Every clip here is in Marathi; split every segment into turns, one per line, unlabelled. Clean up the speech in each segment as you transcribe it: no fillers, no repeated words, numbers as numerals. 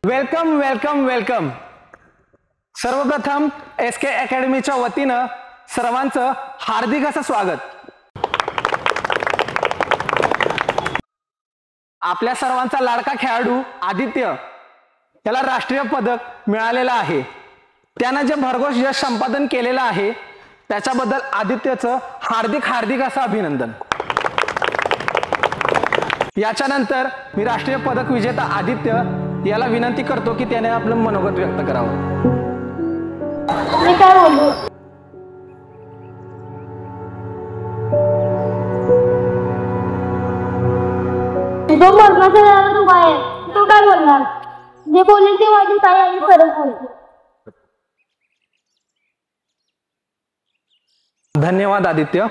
Welcome welcome welcome. सर्वप्रथम SK अकॅडमीच्या वतीनं सर्वांचं हार्दिक असं स्वागत. आपल्या सर्वांचा लाडका खेळाडू आदित्य त्याला राष्ट्रीय पदक मिळालेलं आहे. त्यानं जे भरघोस यश संपादन केलेलं आहे त्याच्याबद्दल आदित्यचं हार्दिक हार्दिक असं अभिनंदन. याच्यानंतर मी राष्ट्रीय पदक विजेता आदित्य याला विनंती करतो की त्याने आपलं मनोगत व्यक्त करावं.
मी काय बोलू? तो मरणाचा झाला तू बाहेर, तू काय बोलणार? जे बोलेल ते माझी ताई आणि खरंच बोलते.
धन्यवाद आदित्य.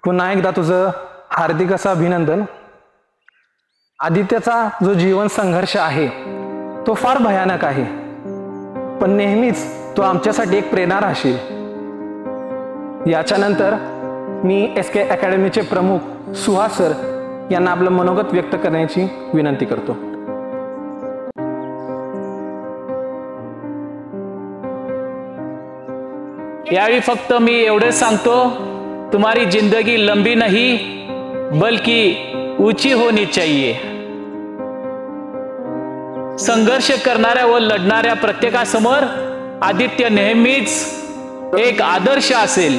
पुन्हा एकदा तुझं हार्दिक असं अभिनंदन. आदित्यचा जो जीवन संघर्ष आहे तो फार भयानक आहे, पण नेहमीच तो आमच्यासाठी एक प्रेरणा राहशील. याच्यानंतर मी SK अकॅडमीचे प्रमुख सुहास सर यांना आपलं मनोगत व्यक्त करण्याची विनंती करतो.
यावेळी फक्त मी एवढेच सांगतो, तुम्हारी जिंदगी लंबी नहीं बल्कि ऊंची होनी चाहिए. संघर्ष करणाऱ्या व लढणाऱ्या प्रत्येकासमोर आदित्य नेहमीच एक आदर्श असेल.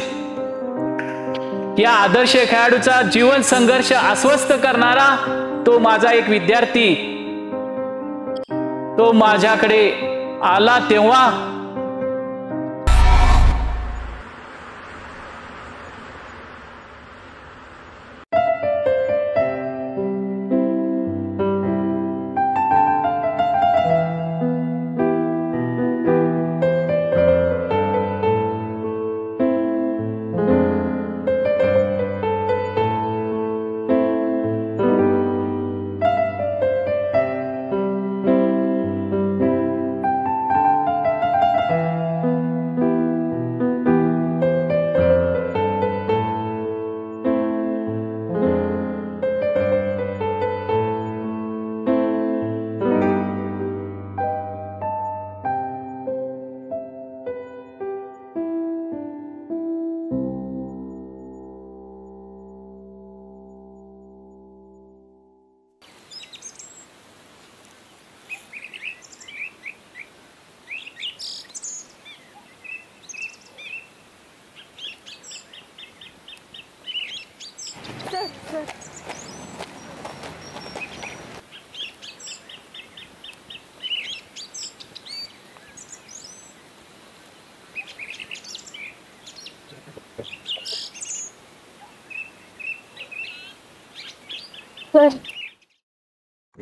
या आदर्श खेळाडूचा जीवन संघर्ष अस्वस्थ करणारा तो माझा एक विद्यार्थी, तो माझ्याकडे आला तेव्हा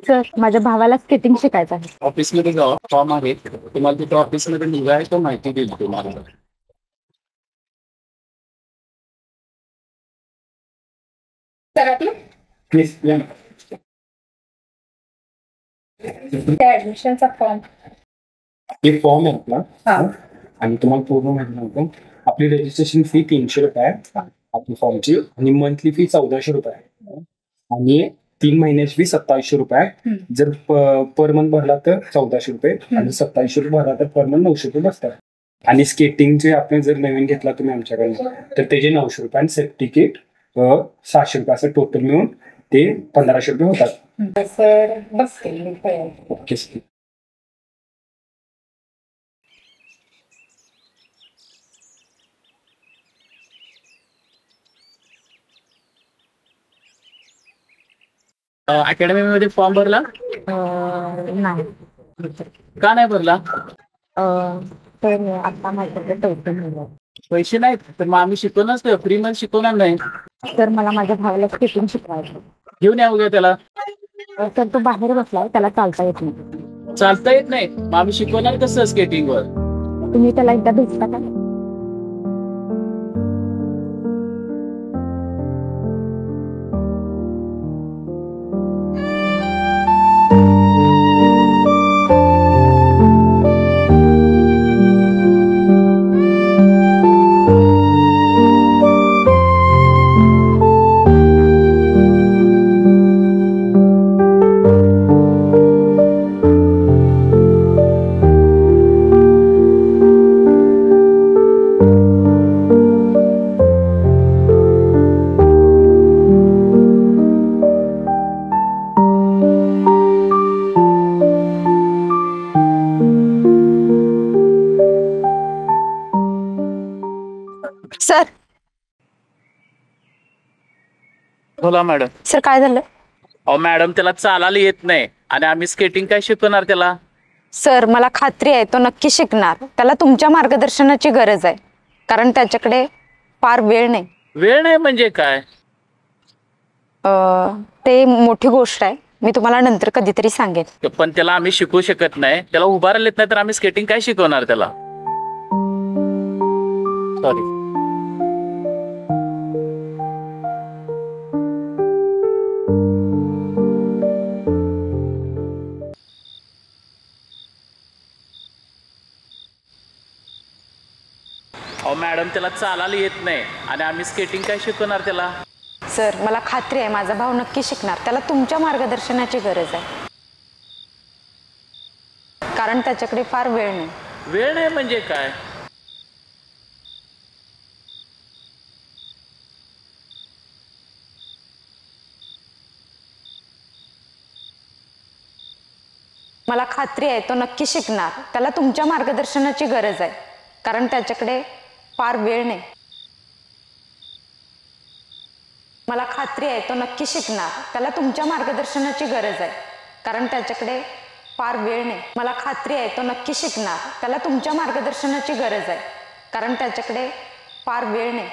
सर माझ्या भावाला स्केटिंग शिकायचं आहे.
ऑफिसमध्ये जावा, फॉर्म आहे तुम्हाला तिथे ऑफिसमध्ये मुलगा आहे तो माहिती देईल तुम्हाला.
ऍडमिशनचा फॉर्म
एक फॉर्म आहे आपला आणि तुम्हाला पूर्ण माहिती सांगतो. आपली रजिस्ट्रेशन फी 300 रुपये आहे आपली फॉर्मची, आणि मंथली फी 1400 रुपये आहे, आणि 3 महिन्याची फी 2700 रुपये आहे. जर पर मंथ भरला तर 1400 रुपये, आणि 2700 रुपये भरला तर पर मंथ 900 रुपये बसतात. आणि स्केटिंगचे आपण जर नवीन घेतला तुम्ही आमच्याकडे तर त्याचे 900 रुपये, आणि सेट तिकीट 600 रुपये, असं टोटल मिळून ते 1500 रुपये होतात.
सर बसते.
ओके.
अकॅडमी मध्ये फॉर्म भरला?
नाही.
का नाही भरला?
तर आता माझ्याकडे पैसे नाही.
पैसे नाहीत तर मग आम्ही शिकवणारच नाही, फ्री मध्ये शिकवणार नाही.
तर मला माझ्या भावाला स्केटिंग शिकवायचं.
घेऊन या उद्या त्याला.
तर तो बाहेर बसलाय, त्याला चालता येत नाही.
चालता येत नाही मग आम्ही शिकवणार कसं स्केटिंग वर?
तुम्ही त्याला एकदा भेटता का?
बोला मॅडम.
सर काय झालं?
अहो मॅडम, त्याला चालायला येत नाही आणि आम्ही स्केटिंग काय शिकवणार त्याला?
सर मला खात्री आहे तो नक्की शिकणार. त्याला तुमच्या मार्गदर्शनाची गरज आहे, कारण त्याच्याकडे फार वेळ नाही.
वेळ नाही म्हणजे काय?
ते मोठी गोष्ट आहे, मी तुम्हाला नंतर कधीतरी सांगेन.
पण त्याला आम्ही शिकवू शकत नाही. त्याला उभारायला येत नाही तर आम्ही स्केटिंग काय शिकवणार त्याला? सॉरी. अहो मॅडम, त्याला चालायला येत नाही आणि आम्ही स्केटिंग काय शिकवणार त्याला?
सर मला खात्री आहे माझा भाऊ नक्की शिकणार. त्याला तुमच्या मार्गदर्शनाची गरज आहे, कारण त्याच्याकडे फार वेळ नाही.
वेळ नाही म्हणजे काय?
मला खात्री आहे तो नक्की शिकणार. त्याला तुमच्या मार्गदर्शनाची गरज आहे, कारण त्याच्याकडे फार वेळ नाही. मला खात्री आहे तो नक्की शिकणार. त्याला तुमच्या मार्गदर्शनाची गरज आहे, कारण त्याच्याकडे फार वेळ नाही. मला खात्री आहे तो नक्की शिकणार. त्याला तुमच्या मार्गदर्शनाची गरज आहे, कारण त्याच्याकडे फार वेळ नाही.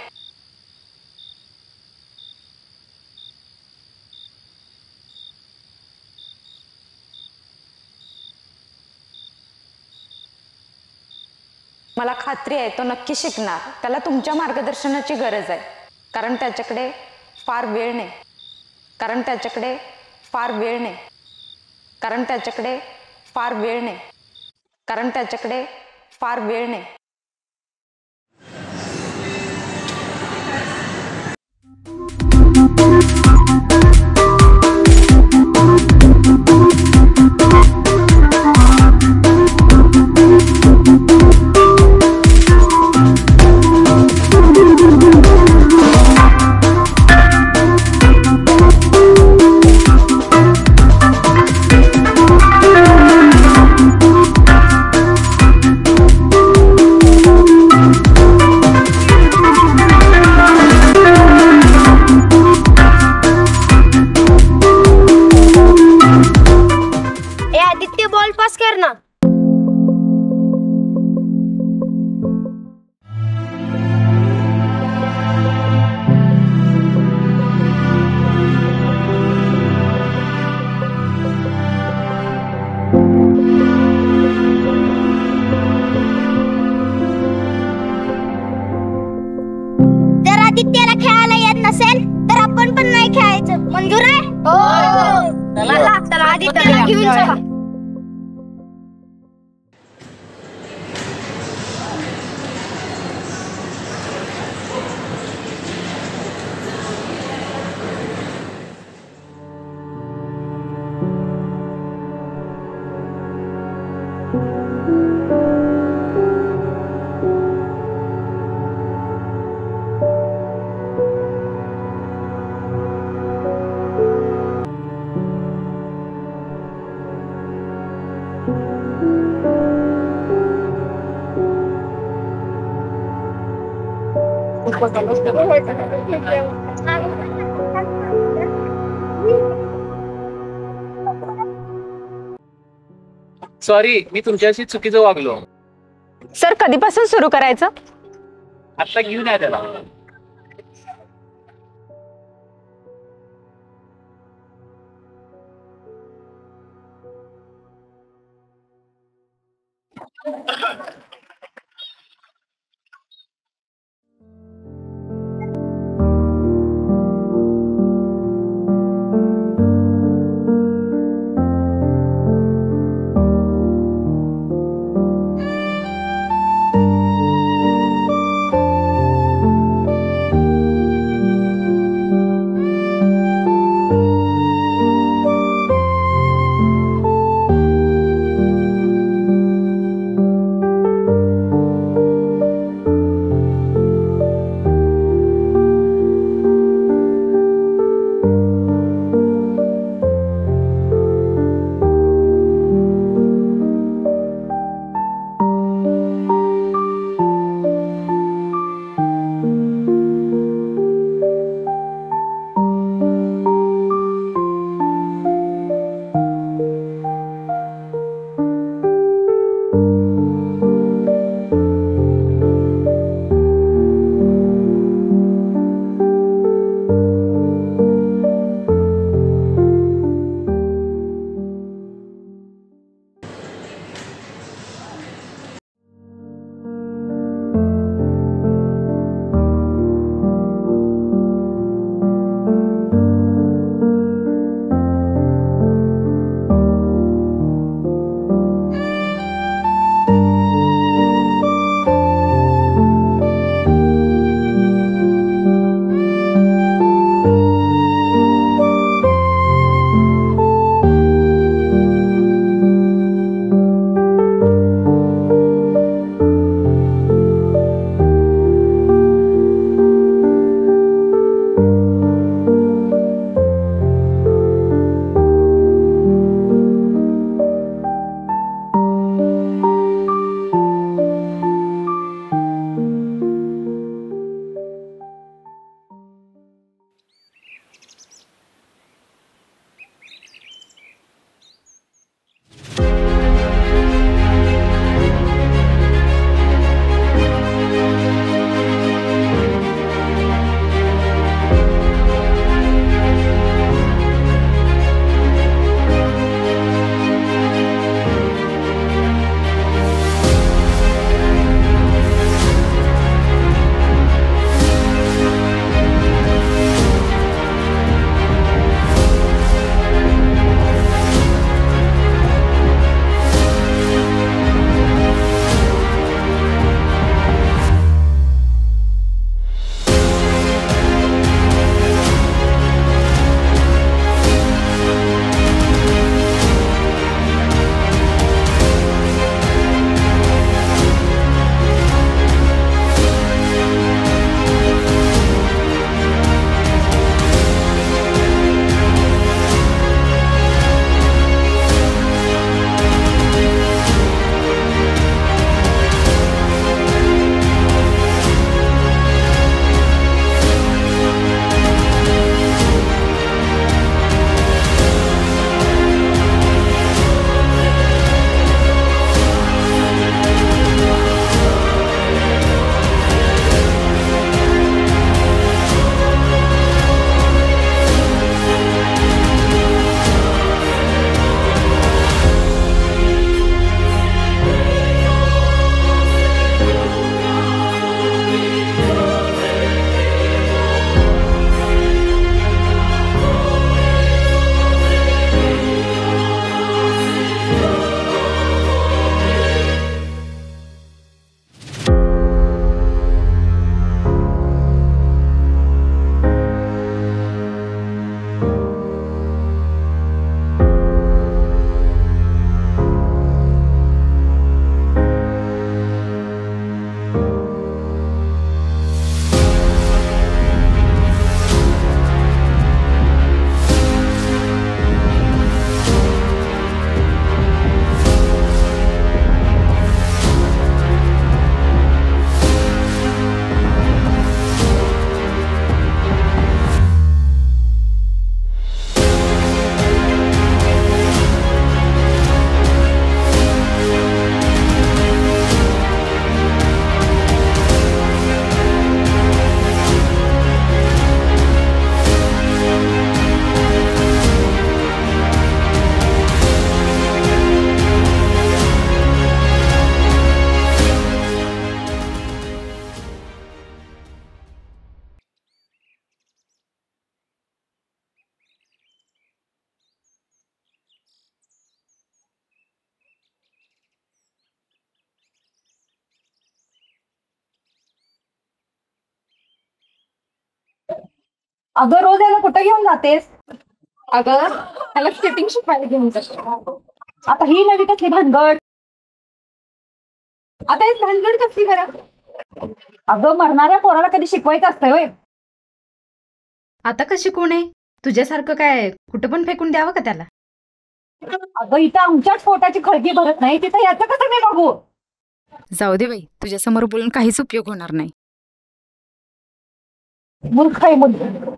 मला खात्री आहे तो नक्की शिकणार. त्याला तुमच्या मार्गदर्शनाची गरज आहे, कारण त्याच्याकडे फार वेळ नाही. कारण त्याच्याकडे फार वेळ नाही. कारण त्याच्याकडे फार वेळ नाही. कारण त्याच्याकडे फार वेळ नाही.
आदित्य बॉल पास कर ना. जर आदित्यला खेळायला येत नसेल तर आपण पण नाही खेळायचं. मंजूर आहे? हो. चला आदित्यला घेऊन चला.
सॉरी, मी तुमच्याशी चुकीचं वागलो.
सर कधीपासून सुरू करायचं?
आता घेऊन या त्याला.
अगं रोज याला कुठं घेऊन जातेस? अगं त्याला स्केटिंग शिकवायला घेऊन जाते. आता ही नवी कसली भानगड? आता ही भानगड कसली करा? अगं मरणाऱ्या पोराला कधी शिकवायचं असतं होय?
आता कशी कोण आहे? तुझ्यासारखं काय कुठं पण फेकून द्यावं का त्याला?
अगं इथं आमच्याच पोटाची खळगी भरत नाही, तिथं याचं कसं मी बघू?
जाऊ दे बाई, तुझ्यासमोर बोलून काहीच उपयोग होणार नाही.
मूर्ख आहे मूर्ख.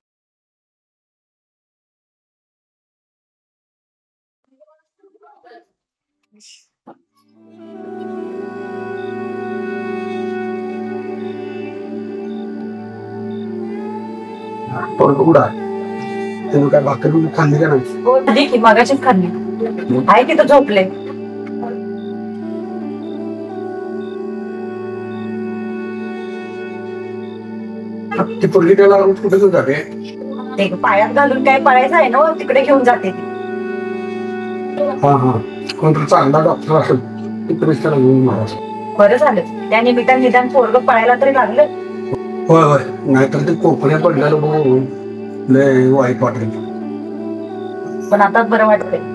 कुठं तुम्ही काय भाकरी खाल्ली का नाही?
की मगाशीच खाल्ली आहे, तिथं झोपले.
ती पोरगी त्याला कुठे घेऊन जाते?
ते पायात घालून काय पळायचं आहे ना, तिकडे घेऊन जाते ती.
हा हा, कोणतरी चांगला डॉक्टर असेल तिकडेच त्याला घेऊन जायचं.
बरं झालं, त्या निमित्ताने निदान पोरग पळायला तरी लागलं.
होय होय, नाहीतर ते कोपऱ्यात पडलेलं बघून लय वाईट वाटेल.
पण आता बरं वाटतंय.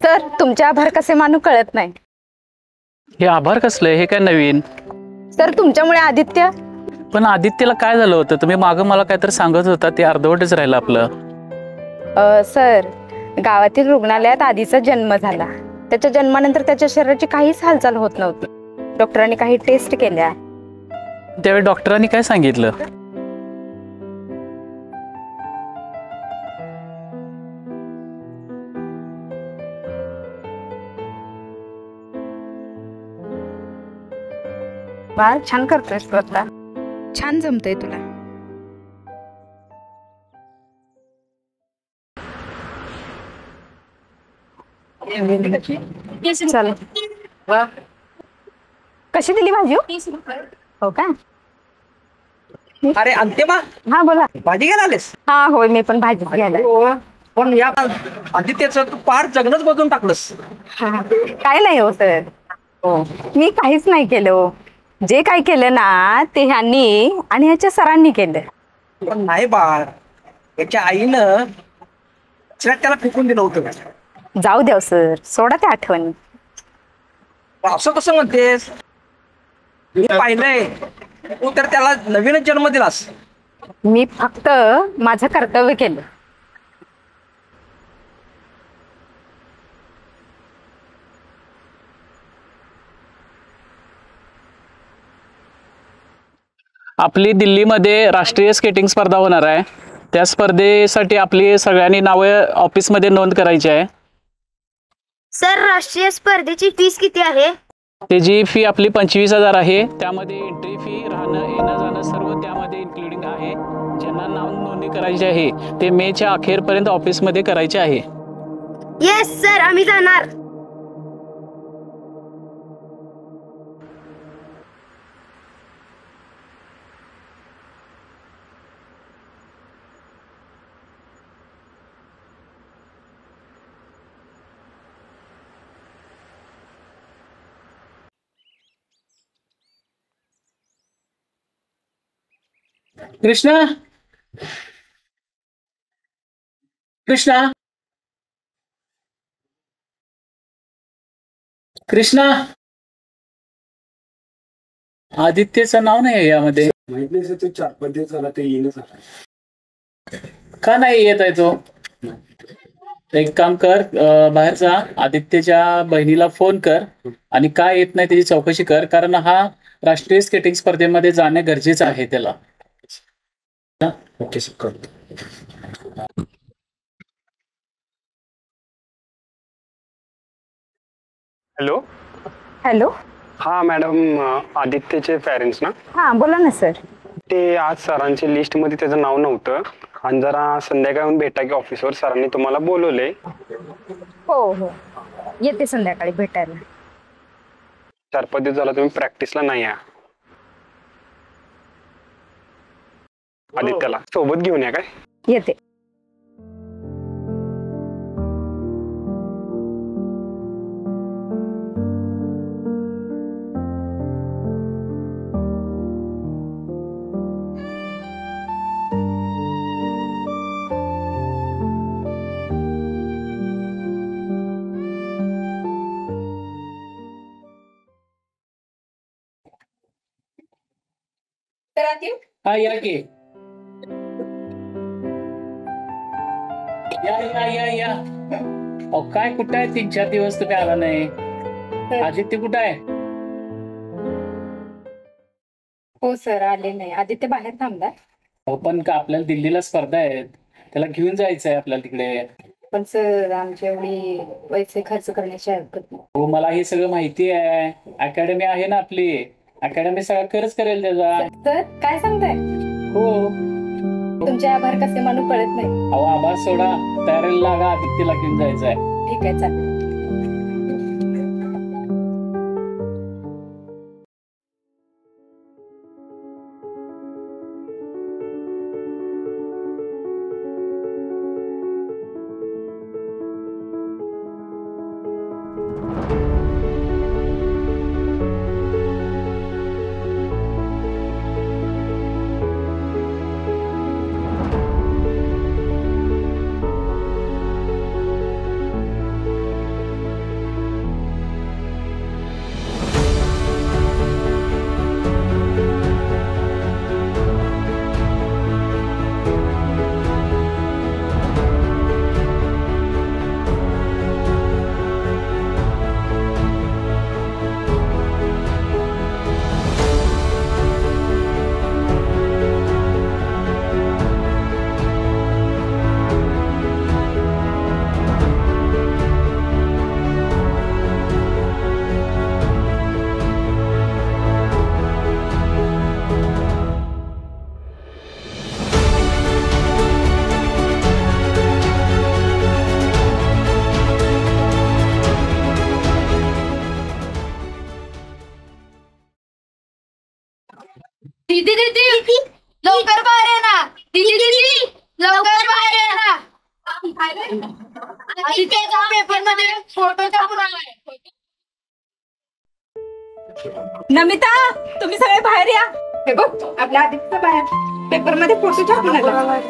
तर तुमचे आभार कसे मानू कळत नाही.
हे आभार कसलं? हे काय नवीन?
तर तुमच्यामुळे आदित्य.
पण आदित्यला काय झालं होतं? तुम्ही मागं मला काहीतरी सांगत होता, ते अर्धवटच राहिलं आपलं.
सर, गावातील रुग्णालयात आधीचा जन्म झाला. त्याच्या जन्मानंतर त्याच्या शरीराची काहीच हालचाल होत नव्हती. डॉक्टरांनी काही टेस्ट केल्या.
त्यावेळी डॉक्टरांनी काय सांगितलं?
बाळ छान करतोयस तू आता. छान जमतंय तुला. चल. कशी दिली भाजी? 30 रुपये. हो का?
अरे अंतिमा,
हा बोला.
भाजी घ्यायला आलेस?
हा होय, मी पण भाजी घ्यायला.
पण या आदित्यचं तू पार जगणच बदलून टाकलंस.
काय नाही हो सर, मी काहीच नाही केलं हो. जे काय केलं ना ते ह्यांनी आणि ह्याच्या सरांनी केलं.
पण नाही बाळ, याच्या आईनं त्याला फेकून दिलं होतं.
जाऊ द्या सर, सोडा त्या आठवणी.
असं कसं म्हणतेस? मी पाहिलंय, तू तर त्याला नवीनच जन्म दिलास.
मी फक्त माझं कर्तव्य केलं.
आपली दिल्लीमध्ये राष्ट्रीय स्केटिंग स्पर्धा होणार आहे. त्या स्पर्धेसाठी आपली सगळ्यांनी नावं ऑफिसमध्ये नोंद करायची आहे.
सर, राष्ट्रीय स्पर्धेची फीस किती आहे?
त्याची फी आपली 25,000 आहे. त्यामध्ये एंट्री फी, राहणं, येणं जाणं सर्व त्यामध्ये इन्क्लुडिंग आहे. ज्यांना नाव नोंदणी करायची आहे ते मेच्या अखेरपर्यंत ऑफिसमध्ये करायचे आहे.
येस सर, आम्ही जाणार.
कृष्णा, कृष्णा, कृष्णा. आदित्यचं नाव नाही आहे यामध्ये.
माहित नाही सर, ते 4-5 दिवस झाला ते येणं झालं.
का नाही येत आहे तो? एक काम कर, बाहेर जा, आदित्यच्या बहिणीला फोन कर आणि काय येत नाही त्याची चौकशी कर, कारण हा राष्ट्रीय स्केटिंग स्पर्धेमध्ये जाणे गरजेचं आहे त्याला.
ओके सर, करतो.
हॅलो.
हॅलो,
हा मॅडम, आदित्यचे पॅरेंट्स ना?
हा बोला ना सर.
ते आज सरांच्या लिस्ट मध्ये त्याचं नाव नव्हतं आणि जरा संध्याकाळी येऊन भेटा की ऑफिसवर, सरांनी तुम्हाला बोलवलंय.
हो हो येते संध्याकाळी भेटायला.
4-5 दिवस झाला तुम्ही प्रॅक्टिसला नाही या. आदित्यला सोबत घेऊन या. काय
येते.
हा या की. या. अहो काय कुठं आहे? 3-4 दिवस तुम्ही आला नाही. आदित्य कुठं आहे?
हो सर आले नाही. आदित्य बाहेर थांबला.
हो पण का आपल्याला दिल्लीला स्पर्धा आहेत, त्याला घेऊन जायचं आहे आपल्याला तिकडे.
पण सर आमच्या एवढी पैसे खर्च करण्याची हरकत नाही.
हो मला हे सगळं माहिती आहे. अकॅडमी आहे ना आपली, अकॅडमी सगळा खर्च करेल त्याचा.
सर काय सांगताय?
हो.
तुमचे आभार कसे मानू कळत नाही.
अहो आभार सोडा, तयारीला लागा, आदित्यला घेऊन जायचं आहे.
ठीक आहे चालेल.
दीदी दीदी लवकर बाहेर ये ना. दीदी दीदी लवकर बाहेर ये ना. आदित्यचा पेपर मध्ये फोटो टाकून आलाय.
नमिता तुम्ही सगळे बाहेर या. हे बघ आपल्या आदित्यचा बाहेर पेपर मध्ये फोटो छापून आला.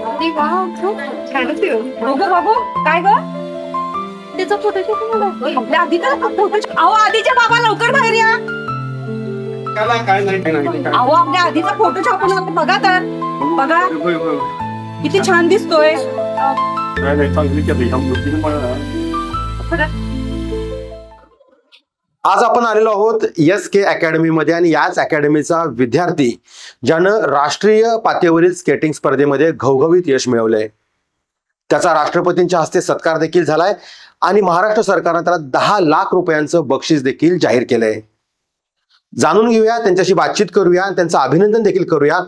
छानच आहे. हो ग बाबू. काय ग त्याचा फोटो छापून आला. आपल्या आदित्यचा फोटो. अहो आधीच्या बाबा लवकर बाहेर या. अहो आपल्या आधीचा फोटो छापून आला. बघा तर बघा किती छान दिसतोय.
आज आपण आलेलो आहोत SK अकॅडमी मध्ये आणि याच अकॅडमीचा विद्यार्थी ज्यानं राष्ट्रीय पातळीवरील स्केटिंग स्पर्धेमध्ये घवघवीत यश मिळवलंय. त्याचा राष्ट्रपतींच्या हस्ते सत्कार देखील झालाय आणि महाराष्ट्र सरकारने त्याला 10 लाख रुपयांचं बक्षीस देखील जाहीर केलंय. जाणून घेऊया, त्यांच्याशी बातचीत करूया, त्यांचं अभिनंदन देखील करूया.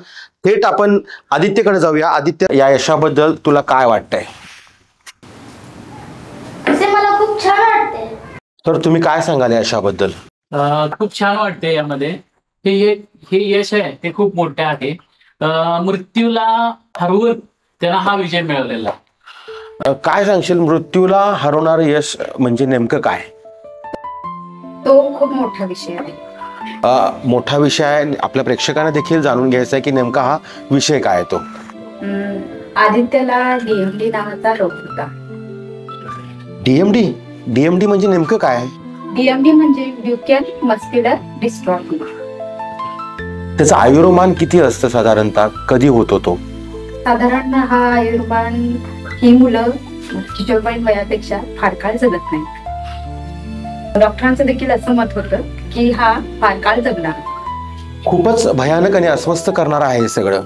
थेट आपण आदित्यकडे जाऊया. आदित्य, या यशाबद्दल तुला काय वाटतंय?
मला खूप छान वाटते.
तर तुम्ही काय सांगाल या यशाबद्दल?
खूप छान वाटते. यामध्ये हे यश आहे ते खूप मोठे आहे. मृत्यूला हरवून त्यांना हा विजय मिळवलेला.
काय सांगशील, मृत्यूला हरवणारं यश म्हणजे नेमकं काय?
तो खूप मोठा विषय आहे.
मोठा विषय आहे. आपल्या प्रेक्षकांना देखील जाणून घ्यायचा आहे की नेमका हा विषय काय तो.
आदित्यला DMD नावाचा रोग होता.
DMD म्हणजे नेमकं काय?
DMD म्हणजे ड्युकेन मस्क्युलर डिस्ट्रॉफी.
त्याचं आयुर्मान किती असतं साधारणतः? कधी होतो तो?
साधारण हा आयुर्मान ही मुलं 45 वयापेक्षा फार काळ जगत नाही. डॉक्टरांचं देखील असं मत होतं की हा फार काळ जगणार.
खूपच भयानक आणि अस्वस्थ करणार आहे हे सगळं.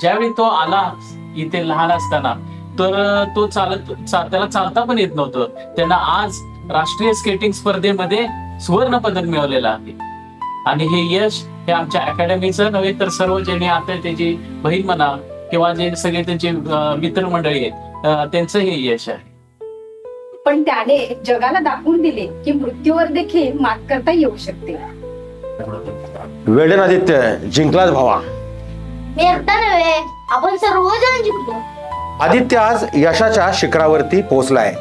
ज्यावेळी तो आला इथे लहान असताना, तर तो त्याला चालता पण येत नव्हतं. त्यांना आज राष्ट्रीय स्केटिंग स्पर्धेमध्ये सुवर्ण पदक मिळवलेलं आहे. आणि हे यश हे आमच्या अकॅडमीचं नव्हे तर सर्व ज्यांनी आता त्याची बहीण म्हणा किंवा जे सगळे त्यांचे मित्रमंडळी आहेत त्यांचं हे यश आहे.
पण त्याने जगाला दाखवून दिले की मृत्यूवर देखील मात करता येऊ शकते.
वेळेन आदित्य, जिंकलाच भावा.
मी एकटा नव्हे, आपण सर्वजण जिंकलो.
आदित्य आज यशाच्या शिखरावरती पोहोचलाय.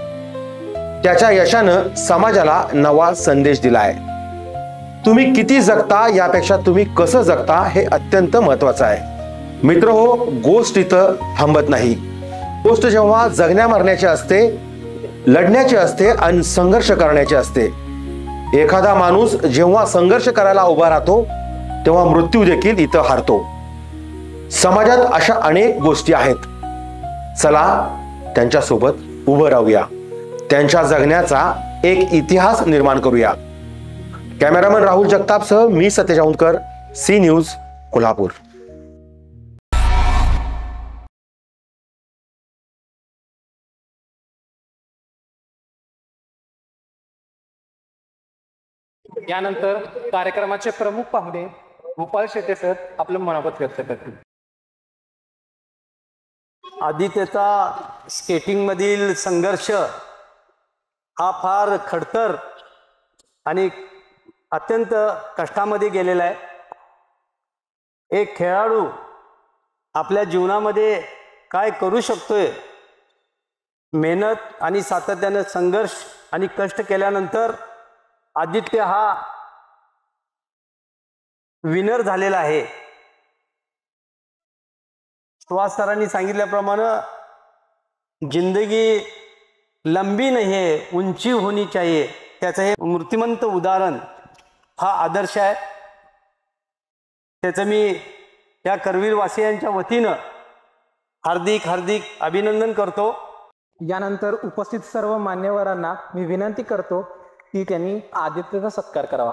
त्याच्या यशानं समाजाला नवा संदेश दिलाय. तुम्ही किती जगता यापेक्षा तुम्ही कसं जगता हे अत्यंत महत्वाचं आहे. मित्र हो, गोष्ट इथं थांबत नाही. गोष्ट जेव्हा जगण्या मरण्याची असते, लढण्याची असते आणि संघर्ष करण्याची असते. एखादा माणूस जेव्हा संघर्ष करायला उभा राहतो तेव्हा मृत्यू देखील इथं हारतो. समाजात अशा अनेक गोष्टी आहेत. चला त्यांच्यासोबत उभं राहूया, त्यांच्या जगण्याचा एक इतिहास निर्माण करूया. कॅमेरामन राहुल जगतापसह मी सतेज औंधकर, सी न्यूज, कोल्हापूर.
यानंतर कार्यक्रमाचे प्रमुख पाहुणे गोपाल शेटे सर आपलं मनापत व्यक्त करतील.
आदित्यचा स्केटिंगमधील संघर्ष हा फार खडतर आणि अत्यंत कष्टामध्ये गेलेला आहे. एक खेळाडू आपल्या जीवनामध्ये काय करू शकतोय, मेहनत आणि सातत्यानं संघर्ष आणि कष्ट केल्यानंतर आदित्य हा विनर झालेला आहे. सुहास सरांनी सांगितल्याप्रमाणे जिंदगी लंबी नाही है, उंची होनी चाहिए. त्याचं हे मूर्तिमंत उदाहरण हा आदर्श आहे. त्याचं मी या करवीरवासियांच्या वतीनं हार्दिक हार्दिक अभिनंदन करतो.
यानंतर उपस्थित सर्व मान्यवरांना मी विनंती करतो की त्यांनी आदित्यचा सत्कार करावा.